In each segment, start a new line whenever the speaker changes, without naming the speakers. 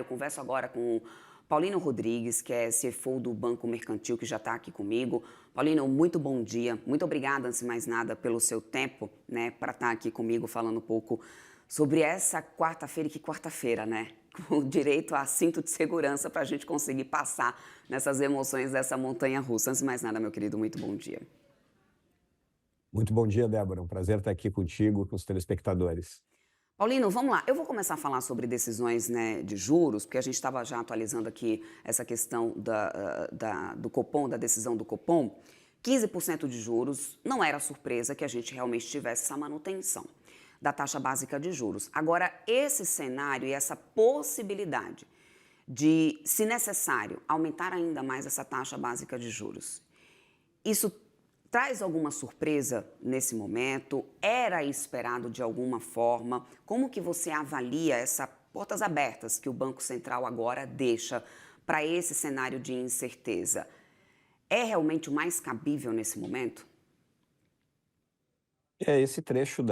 converso agora com o Paulino Rodrigues, que é CFO do Banco Mercantil, que já está aqui comigo. Paulino, muito bom dia. Muito obrigada, antes de mais nada, pelo seu tempo, né, para estar aqui comigo falando um pouco sobre essa quarta-feira. E que quarta-feira, né? Com direito a cinto de segurança para a gente conseguir passar nessas emoções dessa montanha-russa. Antes de mais nada, meu querido, muito bom dia.
Muito bom dia, Débora. Um prazer estar aqui contigo, com os telespectadores.
Paulino, vamos lá. Eu vou começar a falar sobre decisões, né, de juros, porque a gente estava já atualizando aqui essa questão do Copom, da decisão do Copom. 15% de juros, não era surpresa que a gente realmente tivesse essa manutenção da taxa básica de juros. Agora, esse cenário e essa possibilidade de, se necessário, aumentar ainda mais essa taxa básica de juros, isso traz alguma surpresa nesse momento? Era esperado de alguma forma? Como que você avalia essas portas abertas que o Banco Central agora deixa para esse cenário de incerteza? É realmente o mais cabível nesse momento?
Esse trecho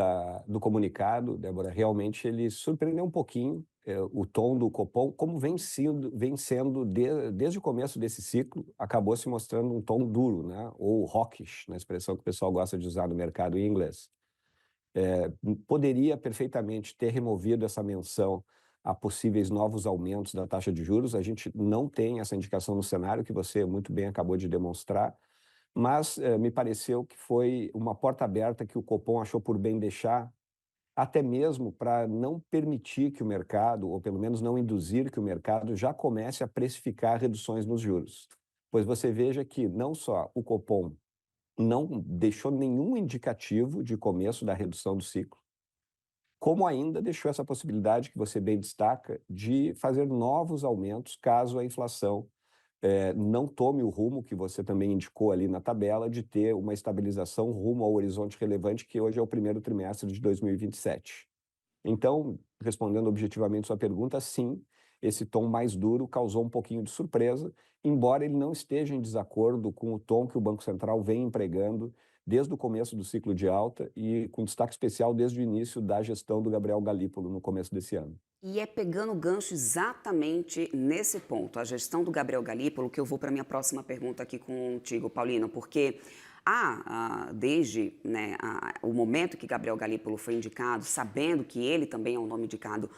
do comunicado, Débora, realmente ele surpreendeu um pouquinho o tom do Copom, como vem sendo desde o começo desse ciclo, acabou se mostrando um tom duro, né? Ou hawkish, na expressão que o pessoal gosta de usar no mercado em inglês. Poderia perfeitamente ter removido essa menção a possíveis novos aumentos da taxa de juros. A gente não tem essa indicação no cenário, que você muito bem acabou de demonstrar, mas me pareceu que foi uma porta aberta que o Copom achou por bem deixar, até mesmo para não permitir que o mercado, ou pelo menos não induzir que o mercado já comece a precificar reduções nos juros. Pois você veja que não só o Copom não deixou nenhum indicativo de começo da redução do ciclo, como ainda deixou essa possibilidade, que você bem destaca, de fazer novos aumentos caso a inflação não tome o rumo que você também indicou ali na tabela, de ter uma estabilização rumo ao horizonte relevante, que hoje é o primeiro trimestre de 2027. Então, respondendo objetivamente sua pergunta, sim, esse tom mais duro causou um pouquinho de surpresa, embora ele não esteja em desacordo com o tom que o Banco Central vem empregando desde o começo do ciclo de alta e com destaque especial desde o início da gestão do Gabriel Galípolo no começo desse ano.
E é pegando o gancho exatamente nesse ponto, a gestão do Gabriel Galípolo, que eu vou para a minha próxima pergunta aqui contigo, Paulino, porque desde, né, o momento que Gabriel Galípolo foi indicado, sabendo que ele também é um nome indicado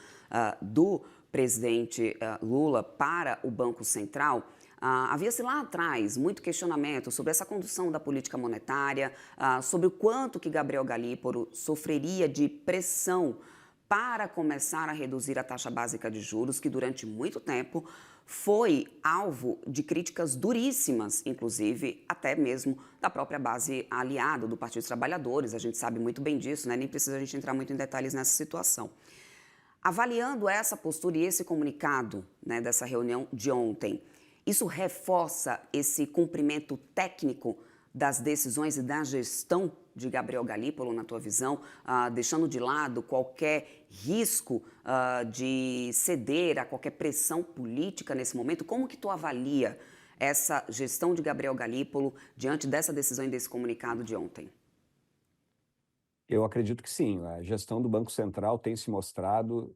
do presidente Lula para o Banco Central, havia-se lá atrás muito questionamento sobre essa condução da política monetária, sobre o quanto que Gabriel Galípolo sofreria de pressão para começar a reduzir a taxa básica de juros, que durante muito tempo foi alvo de críticas duríssimas, inclusive até mesmo da própria base aliada do Partido dos Trabalhadores. A gente sabe muito bem disso, né? Nem precisa a gente entrar muito em detalhes nessa situação. Avaliando essa postura e esse comunicado, né, dessa reunião de ontem, isso reforça esse cumprimento técnico das decisões e da gestão de Gabriel Galípolo, na tua visão, deixando de lado qualquer risco de ceder a qualquer pressão política nesse momento? Como que tu avalia essa gestão de Gabriel Galípolo diante dessa decisão e desse comunicado de ontem?
Eu acredito que sim. A gestão do Banco Central tem se mostrado,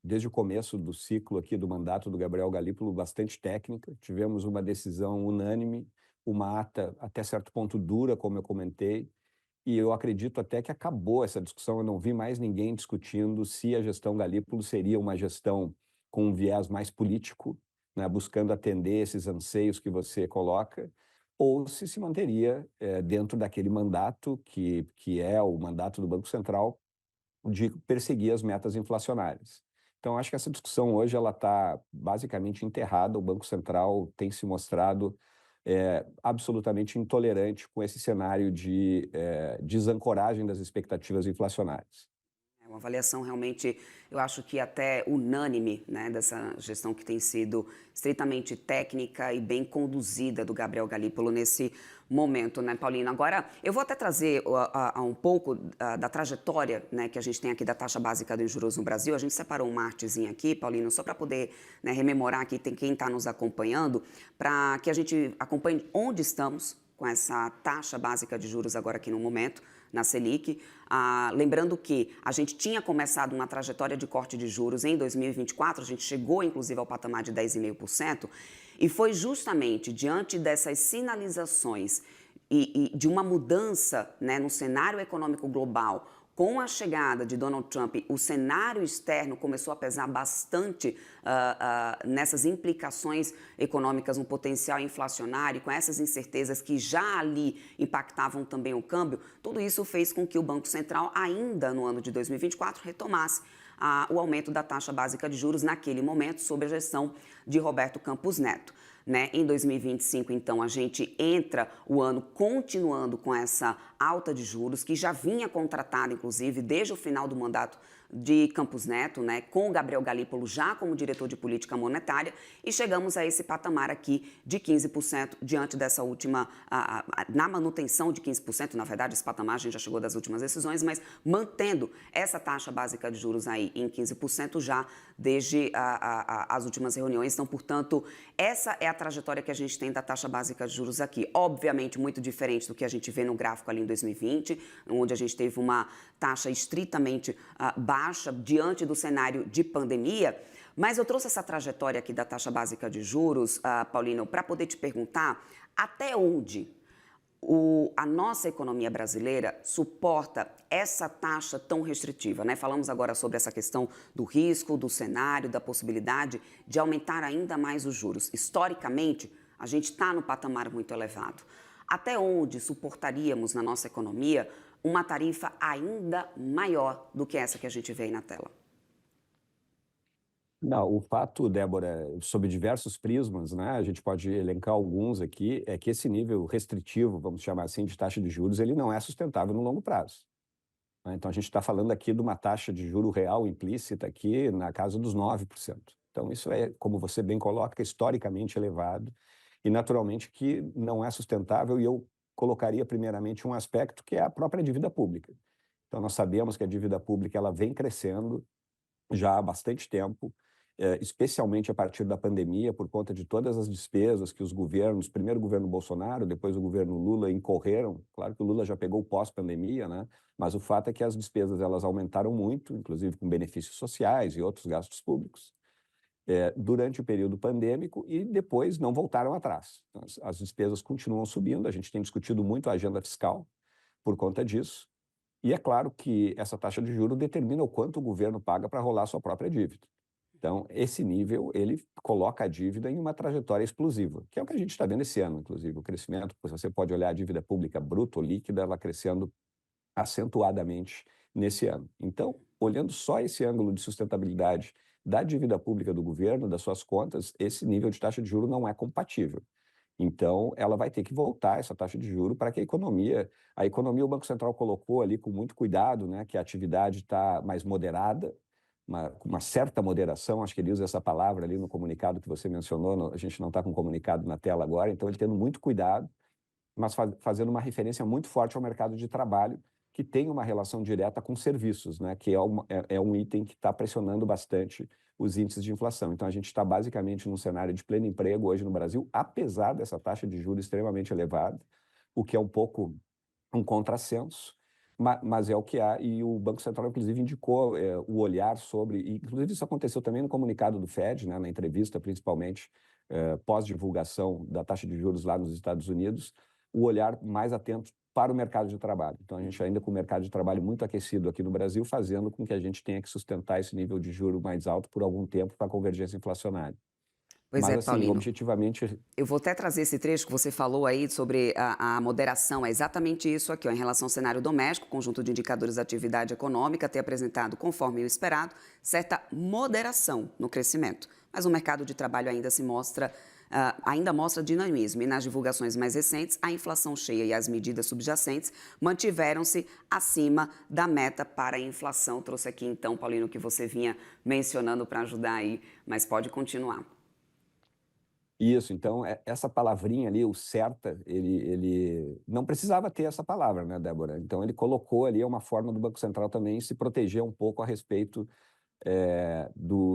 desde o começo do ciclo aqui do mandato do Gabriel Galípolo, bastante técnica. Tivemos uma decisão unânime, uma ata até certo ponto dura, como eu comentei, e eu acredito até que acabou essa discussão. Eu não vi mais ninguém discutindo se a gestão Galípolo seria uma gestão com um viés mais político, né, buscando atender esses anseios que você coloca, ou se manteria dentro daquele mandato que é o mandato do Banco Central de perseguir as metas inflacionárias. Então, acho que essa discussão hoje ela está basicamente enterrada. O Banco Central tem se mostrado absolutamente intolerante com esse cenário de desancoragem das expectativas inflacionárias.
É uma avaliação realmente, eu acho que até unânime, né, dessa gestão que tem sido estritamente técnica e bem conduzida do Gabriel Galípolo nesse momento, né, Paulina? Agora, eu vou até trazer um pouco da trajetória, né, que a gente tem aqui da taxa básica dos juros no Brasil. A gente separou uma artezinha aqui, Paulino, só para poder, né, rememorar aqui quem está nos acompanhando, para que a gente acompanhe onde estamos, com essa taxa básica de juros agora aqui no momento, na Selic. Lembrando que a gente tinha começado uma trajetória de corte de juros em 2024, a gente chegou inclusive ao patamar de 10,5%, e foi justamente diante dessas sinalizações e de uma mudança, né, no cenário econômico global. Com a chegada de Donald Trump, o cenário externo começou a pesar bastante nessas implicações econômicas, no potencial inflacionário, com essas incertezas que já ali impactavam também o câmbio. Tudo isso fez com que o Banco Central, ainda no ano de 2024, retomasse o aumento da taxa básica de juros naquele momento, sob a gestão de Roberto Campos Neto. Né? Em 2025, então, a gente entra o ano continuando com essa alta de juros, que já vinha contratada, inclusive, desde o final do mandato de Campos Neto, né, com o Gabriel Galípolo já como diretor de política monetária, e chegamos a esse patamar aqui de 15% diante dessa última, na manutenção de 15%, na verdade esse patamar a gente já chegou das últimas decisões, mas mantendo essa taxa básica de juros aí em 15% já desde as últimas reuniões. Então, portanto, essa é a trajetória que a gente tem da taxa básica de juros aqui. Obviamente, muito diferente do que a gente vê no gráfico ali em 2020, onde a gente teve uma taxa estritamente baixa diante do cenário de pandemia. Mas eu trouxe essa trajetória aqui da taxa básica de juros, Paulino, para poder te perguntar até onde a nossa economia brasileira suporta essa taxa tão restritiva, né? Falamos agora sobre essa questão do risco, do cenário, da possibilidade de aumentar ainda mais os juros. Historicamente, a gente está no patamar muito elevado. Até onde suportaríamos na nossa economia uma tarifa ainda maior do que essa que a gente vê aí na tela?
Não, o fato, Débora, sob diversos prismas, né, a gente pode elencar alguns aqui, é que esse nível restritivo, vamos chamar assim, de taxa de juros, ele não é sustentável no longo prazo. Né? Então, a gente está falando aqui de uma taxa de juro real implícita aqui na casa dos 9%. Então, isso é, como você bem coloca, historicamente elevado e, naturalmente, que não é sustentável, e eu colocaria, primeiramente, um aspecto que é a própria dívida pública. Então, nós sabemos que a dívida pública ela vem crescendo já há bastante tempo, especialmente a partir da pandemia, por conta de todas as despesas que os governos, primeiro o governo Bolsonaro, depois o governo Lula, incorreram. Claro que o Lula já pegou o pós-pandemia, né? Mas o fato é que as despesas elas aumentaram muito, inclusive com benefícios sociais e outros gastos públicos, durante o período pandêmico, e depois não voltaram atrás. Então, as despesas continuam subindo, a gente tem discutido muito a agenda fiscal por conta disso. E é claro que essa taxa de juros determina o quanto o governo paga para rolar a sua própria dívida. Então, esse nível, ele coloca a dívida em uma trajetória explosiva, que é o que a gente está vendo esse ano, inclusive. O crescimento, você pode olhar a dívida pública bruta ou líquida, ela crescendo acentuadamente nesse ano. Então, olhando só esse ângulo de sustentabilidade da dívida pública do governo, das suas contas, esse nível de taxa de juros não é compatível. Então, ela vai ter que voltar essa taxa de juros para que a economia o Banco Central colocou ali com muito cuidado, né, que a atividade está mais moderada, com uma certa moderação, acho que ele usa essa palavra ali no comunicado que você mencionou, a gente não está com o comunicado na tela agora, então ele tendo muito cuidado, mas fazendo uma referência muito forte ao mercado de trabalho, que tem uma relação direta com serviços, né, que é um item que está pressionando bastante os índices de inflação. Então, a gente está basicamente num cenário de pleno emprego hoje no Brasil, apesar dessa taxa de juros extremamente elevada, o que é um pouco um contrassenso, mas é o que há, e o Banco Central, inclusive, indicou o olhar sobre, e, inclusive isso aconteceu também no comunicado do Fed, né, na entrevista, principalmente, pós-divulgação da taxa de juros lá nos Estados Unidos, o olhar mais atento para o mercado de trabalho. Então, a gente ainda com o mercado de trabalho muito aquecido aqui no Brasil, fazendo com que a gente tenha que sustentar esse nível de juro mais alto por algum tempo com a convergência inflacionária.
Pois
Mas,
é,
assim,
Paulino.
objetivamente...
Eu vou até trazer esse trecho que você falou aí sobre a moderação. É exatamente isso aqui, ó, em relação ao cenário doméstico, o conjunto de indicadores da atividade econômica tem apresentado, conforme o esperado, certa moderação no crescimento. Mas o mercado de trabalho ainda mostra dinamismo, e nas divulgações mais recentes, a inflação cheia e as medidas subjacentes mantiveram-se acima da meta para a inflação. Trouxe aqui, então, Paulino, o que você vinha mencionando para ajudar aí, mas pode continuar.
Isso, então, essa palavrinha ali, o certa, ele não precisava ter essa palavra, né, Débora? Então, ele colocou ali uma forma do Banco Central também se proteger um pouco a respeito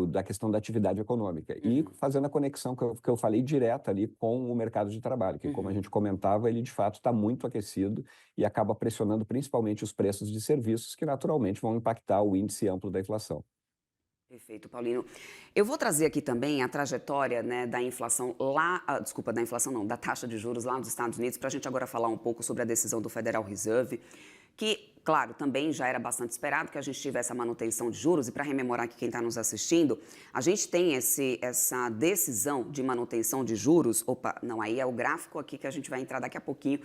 da questão da atividade econômica. E fazendo a conexão que eu falei direta ali com o mercado de trabalho, que como a gente comentava, ele de fato está muito aquecido e acaba pressionando principalmente os preços de serviços, que naturalmente vão impactar o índice amplo da inflação.
Perfeito, Paulino. Eu vou trazer aqui também a trajetória, né, da inflação lá, desculpa, da inflação não, da taxa de juros lá nos Estados Unidos, para a gente agora falar um pouco sobre a decisão do Federal Reserve, que, claro, também já era bastante esperado que a gente tivesse a manutenção de juros, e para rememorar aqui quem está nos assistindo, a gente tem essa decisão de manutenção de juros, não, aí é o gráfico aqui que a gente vai entrar daqui a pouquinho,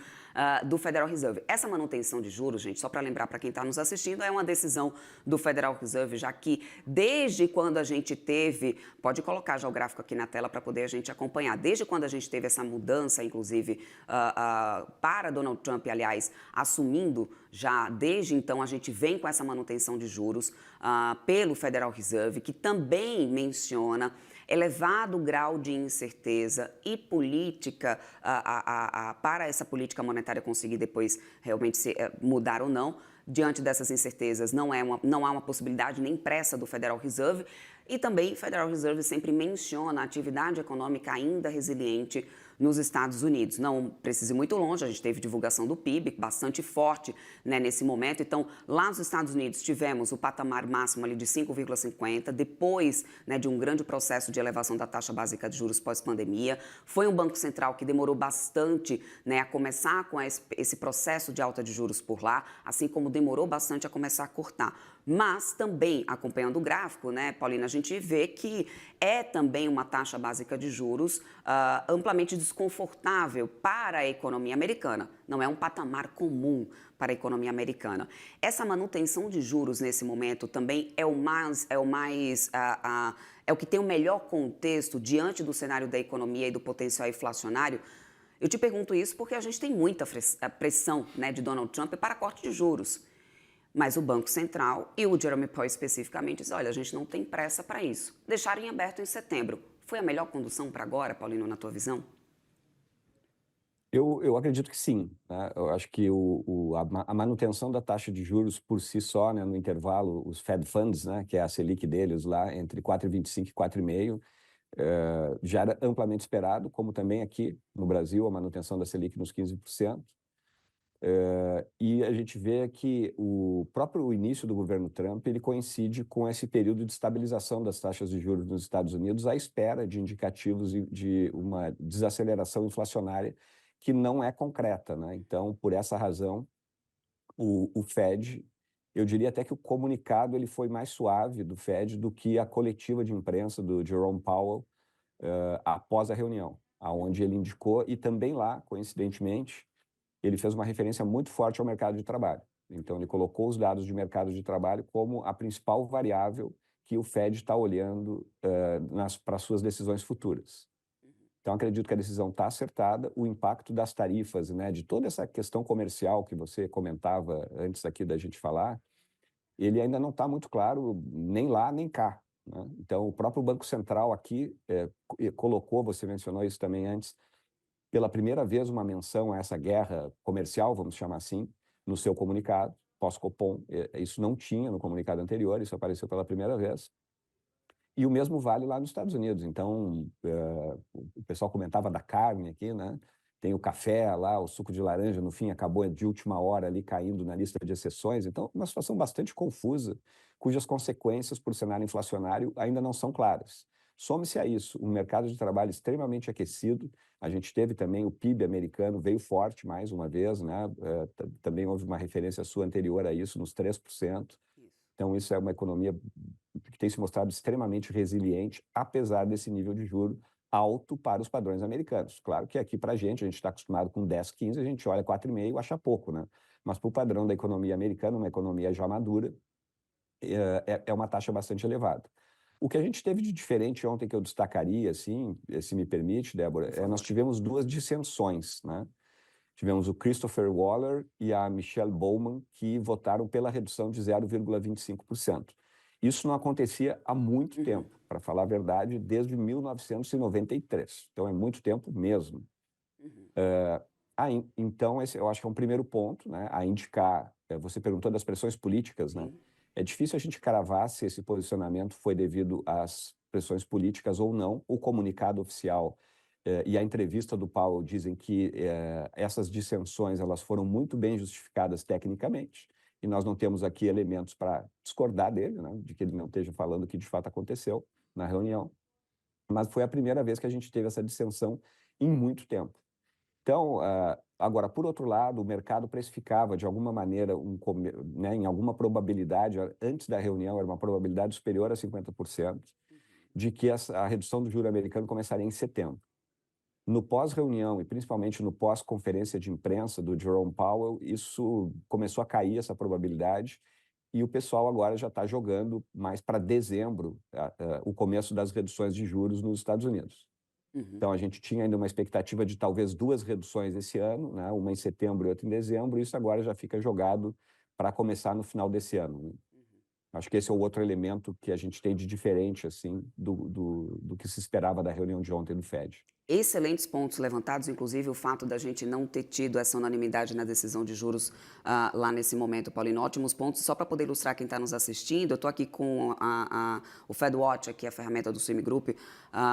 do Federal Reserve. Essa manutenção de juros, gente, só para lembrar para quem está nos assistindo, é uma decisão do Federal Reserve, já que desde quando a gente teve, pode colocar já o gráfico aqui na tela para poder a gente acompanhar, desde quando a gente teve essa mudança, inclusive, para Donald Trump, aliás, assumindo já desde então a gente vem com essa manutenção de juros pelo Federal Reserve, que também menciona elevado grau de incerteza e política para essa política monetária conseguir depois realmente mudar ou não. Diante dessas incertezas, não há uma possibilidade nem pressa do Federal Reserve. E também o Federal Reserve sempre menciona a atividade econômica ainda resiliente nos Estados Unidos. Não precisa ir muito longe, a gente teve divulgação do PIB bastante forte, né, nesse momento. Então, lá nos Estados Unidos tivemos o patamar máximo ali de 5,50, depois, né, de um grande processo de elevação da taxa básica de juros pós-pandemia. Foi um Banco Central que demorou bastante, né, a começar com esse processo de alta de juros por lá, assim como demorou bastante a começar a cortar. Mas também, acompanhando o gráfico, né, Paulina, a gente vê que é também uma taxa básica de juros amplamente desconfortável para a economia americana. Não é um patamar comum para a economia americana. Essa manutenção de juros nesse momento também é o que tem o melhor contexto diante do cenário da economia e do potencial inflacionário. Eu te pergunto isso porque a gente tem muita pressão, né, de Donald Trump para corte de juros. Mas o Banco Central e o Jerome Powell especificamente dizem, olha, a gente não tem pressa para isso. Deixaram em aberto em setembro. Foi a melhor condução para agora, Paulino, na tua visão?
Eu acredito que sim, né? Eu acho que a manutenção da taxa de juros por si só, né, no intervalo, os Fed Funds, né, que é a Selic deles lá, entre 4,25 e 4,5, já era amplamente esperado, como também aqui no Brasil, a manutenção da Selic nos 15%. E a gente vê que o próprio início do governo Trump ele coincide com esse período de estabilização das taxas de juros nos Estados Unidos à espera de indicativos de uma desaceleração inflacionária que não é concreta, né? Então, por essa razão, o Fed, eu diria até que o comunicado ele foi mais suave do Fed do que a coletiva de imprensa do Jerome Powell após a reunião, aonde ele indicou, e também lá, coincidentemente, ele fez uma referência muito forte ao mercado de trabalho. Então, ele colocou os dados de mercado de trabalho como a principal variável que o Fed está olhando para suas decisões futuras. Então, acredito que a decisão está acertada, o impacto das tarifas, né, de toda essa questão comercial que você comentava antes aqui da gente falar, ele ainda não está muito claro nem lá nem cá, né? Então, o próprio Banco Central aqui colocou, você mencionou isso também antes, pela primeira vez uma menção a essa guerra comercial, vamos chamar assim, no seu comunicado, pós-Copom. Isso não tinha no comunicado anterior, isso apareceu pela primeira vez. E o mesmo vale lá nos Estados Unidos. Então, o pessoal comentava da carne aqui, né? Tem o café lá, o suco de laranja, no fim, acabou de última hora ali caindo na lista de exceções. Então, uma situação bastante confusa, cujas consequências para o cenário inflacionário ainda não são claras. Some-se a isso um mercado de trabalho extremamente aquecido. A gente teve também o PIB americano, veio forte mais uma vez, né? Também houve uma referência sua anterior a isso, nos 3%. Então, isso é uma economia que tem se mostrado extremamente resiliente, apesar desse nível de juro alto para os padrões americanos. Claro que aqui para a gente está acostumado com 10, 15, a gente olha 4,5 e acha pouco, né? Mas para o padrão da economia americana, uma economia já madura, é uma taxa bastante elevada. O que a gente teve de diferente ontem que eu destacaria, assim, se me permite, Débora, nós tivemos duas dissensões, né? Tivemos o Christopher Waller e a Michelle Bowman, que votaram pela redução de 0,25%. Isso não acontecia há muito tempo, para falar a verdade, desde 1993. Então, é muito tempo mesmo. Então, esse eu acho que é um primeiro ponto, né, a indicar. Você perguntou das pressões políticas, né? É difícil a gente cravar se esse posicionamento foi devido às pressões políticas ou não. O comunicado oficial e a entrevista do Powell dizem que essas dissensões elas foram muito bem justificadas tecnicamente, e nós não temos aqui elementos para discordar dele, né, de que ele não esteja falando o que de fato aconteceu na reunião, mas foi a primeira vez que a gente teve essa dissensão em muito tempo. Então, agora, por outro lado, o mercado precificava de alguma maneira, né, em alguma probabilidade, antes da reunião, era uma probabilidade superior a 50%, de que a redução do juro americano começaria em setembro. No pós-reunião, e principalmente no pós-conferência de imprensa do Jerome Powell, isso começou a cair, essa probabilidade, e o pessoal agora já está jogando mais para dezembro, o começo das reduções de juros nos Estados Unidos.
Uhum.
Então, a gente tinha ainda uma expectativa de talvez 2 reduções esse ano, né? Uma em setembro e outra em dezembro, e isso agora já fica jogado para começar no final desse ano, né? Acho que esse é o outro elemento que a gente tem de diferente, assim, do que se esperava da reunião de ontem do Fed.
Excelentes pontos levantados, inclusive o fato da gente não ter tido essa unanimidade na decisão de juros lá nesse momento, Paulino. Ótimos pontos. Só para poder ilustrar quem está nos assistindo, eu estou aqui com o FedWatch, aqui a ferramenta do Swim Group,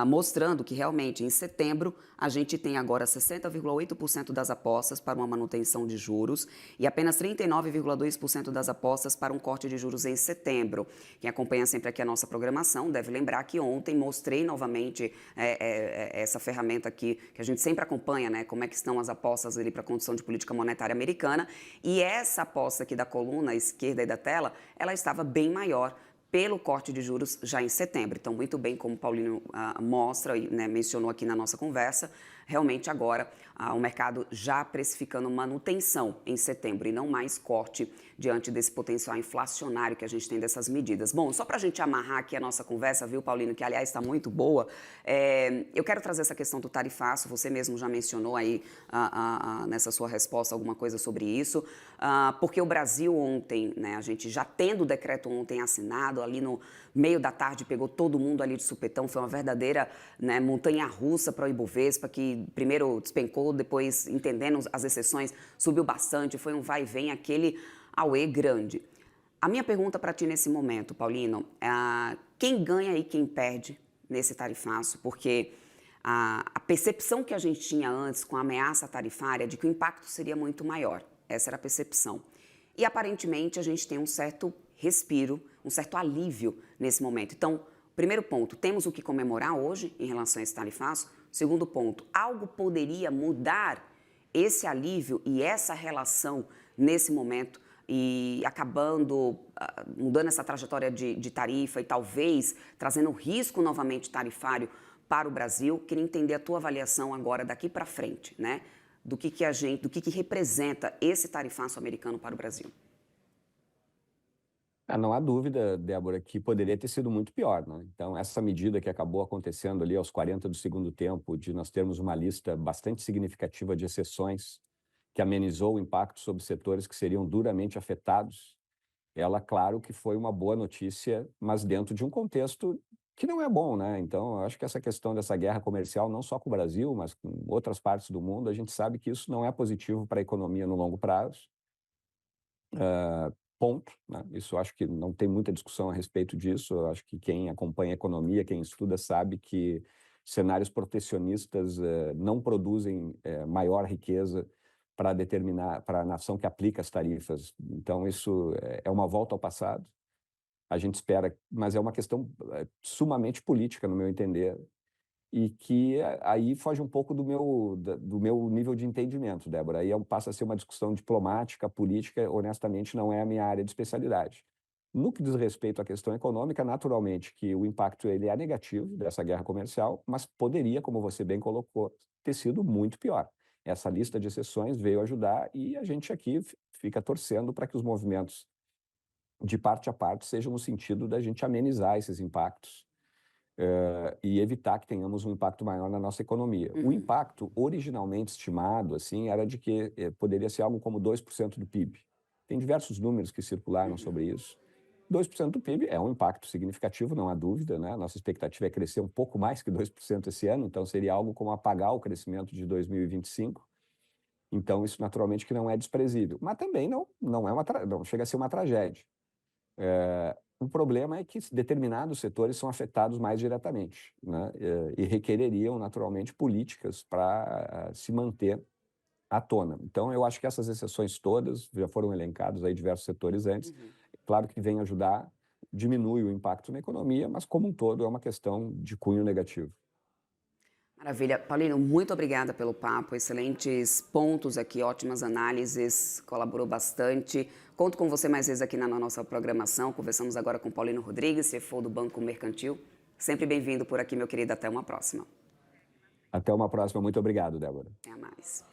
mostrando que realmente em setembro a gente tem agora 60,8% das apostas para uma manutenção de juros e apenas 39,2% das apostas para um corte de juros em setembro. Quem acompanha sempre aqui a nossa programação deve lembrar que ontem mostrei novamente essa ferramenta aqui, que a gente sempre acompanha, né, como é que estão as apostas ali para a condição de política monetária americana, e essa aposta aqui da coluna esquerda aí da tela, ela estava bem maior pelo corte de juros já em setembro. Então, muito bem, como o Paulino mostra e né, mencionou aqui na nossa conversa, realmente agora o mercado já precificando manutenção em setembro e não mais corte diante desse potencial inflacionário que a gente tem dessas medidas. Bom, só para a gente amarrar aqui a nossa conversa, viu, Paulino, que aliás está muito boa, eu quero trazer essa questão do tarifaço, você mesmo já mencionou aí nessa sua resposta alguma coisa sobre isso, porque o Brasil ontem, né, a gente já tendo o decreto ontem assinado, ali no meio da tarde pegou todo mundo ali de supetão, foi uma verdadeira né, montanha-russa para o Ibovespa, que primeiro despencou, depois entendendo as exceções, subiu bastante, foi um vai e vem, aquele auê grande. A minha pergunta para ti nesse momento, Paulino, quem ganha e quem perde nesse tarifaço? Porque a percepção que a gente tinha antes com a ameaça tarifária de que o impacto seria muito maior, essa era a percepção. E aparentemente a gente tem um certo respiro, um certo alívio nesse momento. Então, primeiro ponto, temos o que comemorar hoje em relação a esse tarifaço. Segundo ponto, algo poderia mudar esse alívio e essa relação nesse momento e acabando mudando essa trajetória de tarifa e talvez trazendo risco novamente tarifário para o Brasil. Queria entender a tua avaliação agora daqui para frente, né? Do que representa esse tarifaço americano para o Brasil.
Não há dúvida, Débora, que poderia ter sido muito pior, né? Então, essa medida que acabou acontecendo ali aos 40 do segundo tempo, de nós termos uma lista bastante significativa de exceções, que amenizou o impacto sobre setores que seriam duramente afetados, ela, claro que foi uma boa notícia, mas dentro de um contexto que não é bom, né? Então, eu acho que essa questão dessa guerra comercial, não só com o Brasil, mas com outras partes do mundo, a gente sabe que isso não é positivo para a economia no longo prazo. Ponto, né? Isso acho que não tem muita discussão a respeito disso. Eu acho que quem acompanha a economia, quem estuda, sabe que cenários protecionistas não produzem maior riqueza para a nação que aplica as tarifas. Então, isso é uma volta ao passado. A gente espera, mas é uma questão sumamente política, no meu entender, e que aí foge um pouco do meu nível de entendimento, Débora. Aí passa a ser uma discussão diplomática, política, honestamente não é a minha área de especialidade. No que diz respeito à questão econômica, naturalmente que o impacto ele é negativo dessa guerra comercial, mas poderia, como você bem colocou, ter sido muito pior. Essa lista de exceções veio ajudar e a gente aqui fica torcendo para que os movimentos de parte a parte sejam no sentido da gente amenizar esses impactos e evitar que tenhamos um impacto maior na nossa economia. O impacto originalmente estimado assim, era de que poderia ser algo como 2% do PIB. Tem diversos números que circularam sobre isso. 2% do PIB é um impacto significativo, não há dúvida, né? Nossa expectativa é crescer um pouco mais que 2% esse ano, então seria algo como apagar o crescimento de 2025. Então, isso naturalmente que não é desprezível. Mas também não chega a ser uma tragédia. O problema é que determinados setores são afetados mais diretamente, né, e requereriam, naturalmente, políticas para se manter à tona. Então, eu acho que essas exceções todas, já foram elencados aí diversos setores antes, claro que vem ajudar, diminui o impacto na economia, mas como um todo é uma questão de cunho negativo.
Maravilha. Paulino, muito obrigada pelo papo, excelentes pontos aqui, ótimas análises, colaborou bastante. Conto com você mais vezes aqui na nossa programação. Conversamos agora com Paulino Rodrigues, CFO do Banco Mercantil. Sempre bem-vindo por aqui, meu querido. Até uma próxima.
Até uma próxima. Muito obrigado, Débora.
Até mais.